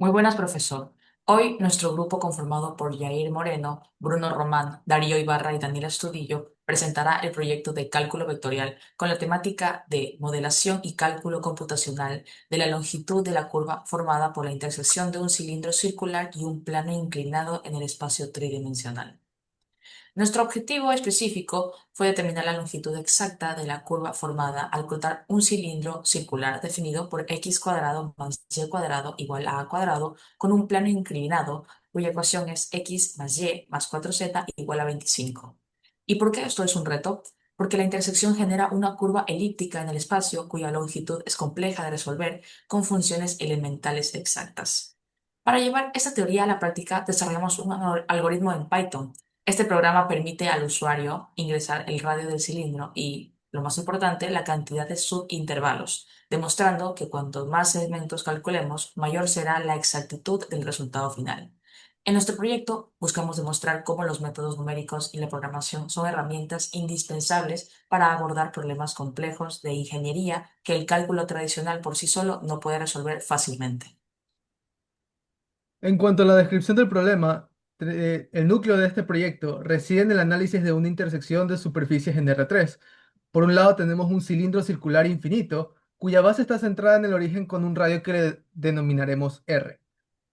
Muy buenas, profesor. Hoy nuestro grupo conformado por Yair Moreno, Bruno Román, Darío Ibarra y Daniel Astudillo presentará el proyecto de cálculo vectorial con la temática de modelación y cálculo computacional de la longitud de la curva formada por la intersección de un cilindro circular y un plano inclinado en el espacio tridimensional. Nuestro objetivo específico fue determinar la longitud exacta de la curva formada al cortar un cilindro circular definido por x cuadrado más y cuadrado igual a cuadrado con un plano inclinado cuya ecuación es x más y más 4z igual a 25. ¿Y por qué esto es un reto? Porque la intersección genera una curva elíptica en el espacio cuya longitud es compleja de resolver con funciones elementales exactas. Para llevar esta teoría a la práctica, desarrollamos un algoritmo en Python. Este programa permite al usuario ingresar el radio del cilindro y, lo más importante, la cantidad de subintervalos, demostrando que cuanto más segmentos calculemos, mayor será la exactitud del resultado final. En nuestro proyecto buscamos demostrar cómo los métodos numéricos y la programación son herramientas indispensables para abordar problemas complejos de ingeniería que el cálculo tradicional por sí solo no puede resolver fácilmente. En cuanto a la descripción del problema, el núcleo de este proyecto reside en el análisis de una intersección de superficies en R3. Por un lado tenemos un cilindro circular infinito, cuya base está centrada en el origen con un radio que le denominaremos R.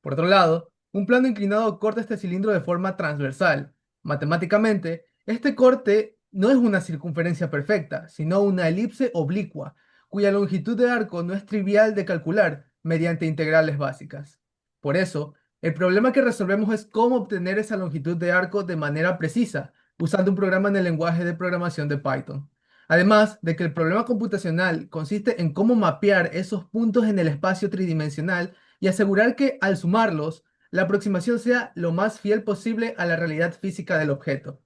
Por otro lado, un plano inclinado corta este cilindro de forma transversal. Matemáticamente, este corte no es una circunferencia perfecta, sino una elipse oblicua, cuya longitud de arco no es trivial de calcular mediante integrales básicas. Por eso, el problema que resolvemos es cómo obtener esa longitud de arco de manera precisa, usando un programa en el lenguaje de programación de Python. Además de que el problema computacional consiste en cómo mapear esos puntos en el espacio tridimensional y asegurar que al sumarlos, la aproximación sea lo más fiel posible a la realidad física del objeto.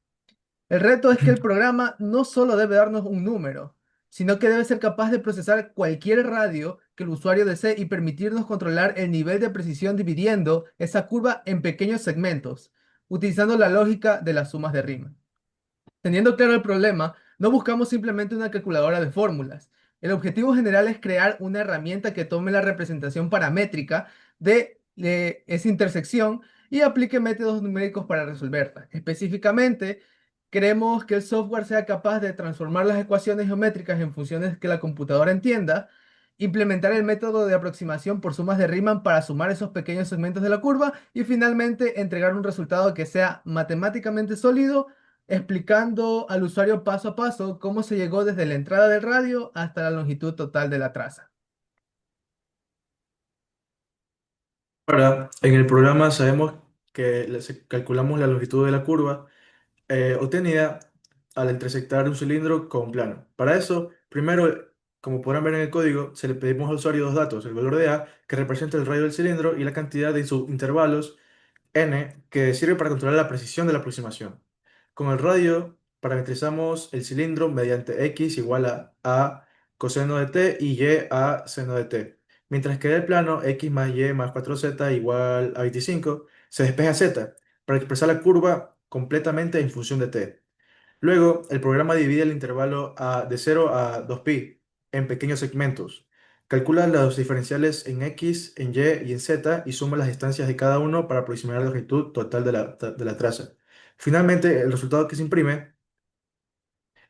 El reto es que el programa no solo debe darnos un número, sino que debe ser capaz de procesar cualquier radio que el usuario desee y permitirnos controlar el nivel de precisión dividiendo esa curva en pequeños segmentos, utilizando la lógica de las sumas de Riemann. Teniendo claro el problema, no buscamos simplemente una calculadora de fórmulas. El objetivo general es crear una herramienta que tome la representación paramétrica de esa intersección y aplique métodos numéricos para resolverla. Específicamente, queremos que el software sea capaz de transformar las ecuaciones geométricas en funciones que la computadora entienda, implementar el método de aproximación por sumas de Riemann para sumar esos pequeños segmentos de la curva y finalmente entregar un resultado que sea matemáticamente sólido, explicando al usuario paso a paso cómo se llegó desde la entrada del radio hasta la longitud total de la traza. Ahora, en el programa sabemos que calculamos la longitud de la curva obtenida al intersectar un cilindro con un plano. Para eso, primero, como podrán ver en el código, se le pedimos al usuario dos datos, el valor de A, que representa el radio del cilindro, y la cantidad de subintervalos N, que sirve para controlar la precisión de la aproximación. Con el radio parametrizamos el cilindro mediante x igual a coseno de t y y a seno de t. Mientras que el plano x más y más 4z igual a 25, se despeja z para expresar la curva completamente en función de t. Luego, el programa divide el intervalo de 0 a 2π en pequeños segmentos. Calcula los diferenciales en x, en y y en z y suma las distancias de cada uno para aproximar la longitud total de la traza. Finalmente, el resultado que se imprime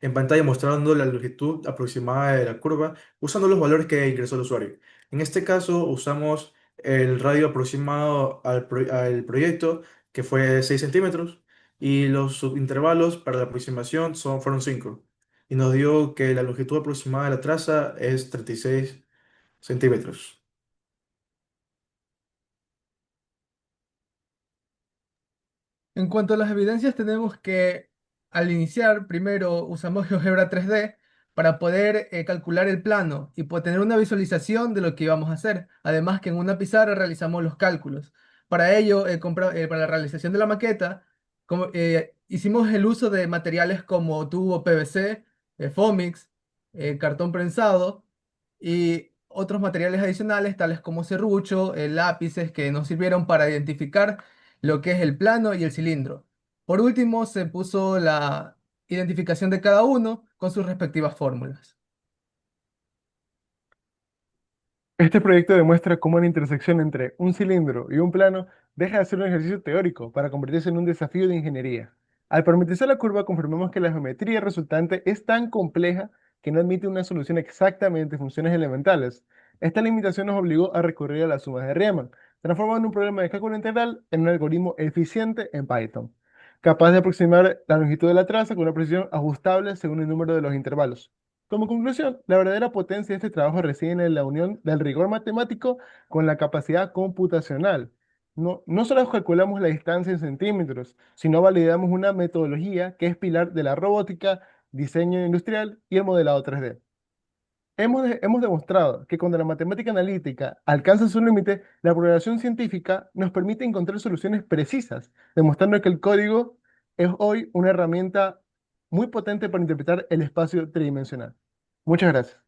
en pantalla mostrando la longitud aproximada de la curva usando los valores que ingresó el usuario. En este caso usamos el radio aproximado al proyecto, que fue 6 centímetros, y los subintervalos para la aproximación fueron 5. Y nos dio que la longitud aproximada de la traza es 36 centímetros. En cuanto a las evidencias, tenemos que al iniciar, primero usamos GeoGebra 3D para poder calcular el plano y poder tener una visualización de lo que íbamos a hacer. Además que en una pizarra realizamos los cálculos. Para ello, para la realización de la maqueta, hicimos el uso de materiales como tubo PVC, Fomix, cartón prensado y otros materiales adicionales tales como serrucho, lápices que nos sirvieron para identificar lo que es el plano y el cilindro. Por último, se puso la identificación de cada uno con sus respectivas fórmulas. Este proyecto demuestra cómo la intersección entre un cilindro y un plano deja de ser un ejercicio teórico para convertirse en un desafío de ingeniería. Al parametrizar la curva, confirmamos que la geometría resultante es tan compleja que no admite una solución exactamente de funciones elementales. Esta limitación nos obligó a recurrir a las sumas de Riemann, transformando un problema de cálculo integral en un algoritmo eficiente en Python, capaz de aproximar la longitud de la traza con una precisión ajustable según el número de los intervalos. Como conclusión, la verdadera potencia de este trabajo reside en la unión del rigor matemático con la capacidad computacional. No solo calculamos la distancia en centímetros, sino validamos una metodología que es pilar de la robótica, diseño industrial y el modelado 3D. Hemos demostrado que cuando la matemática analítica alcanza su límite, la programación científica nos permite encontrar soluciones precisas, demostrando que el código es hoy una herramienta muy potente para interpretar el espacio tridimensional. Muchas gracias.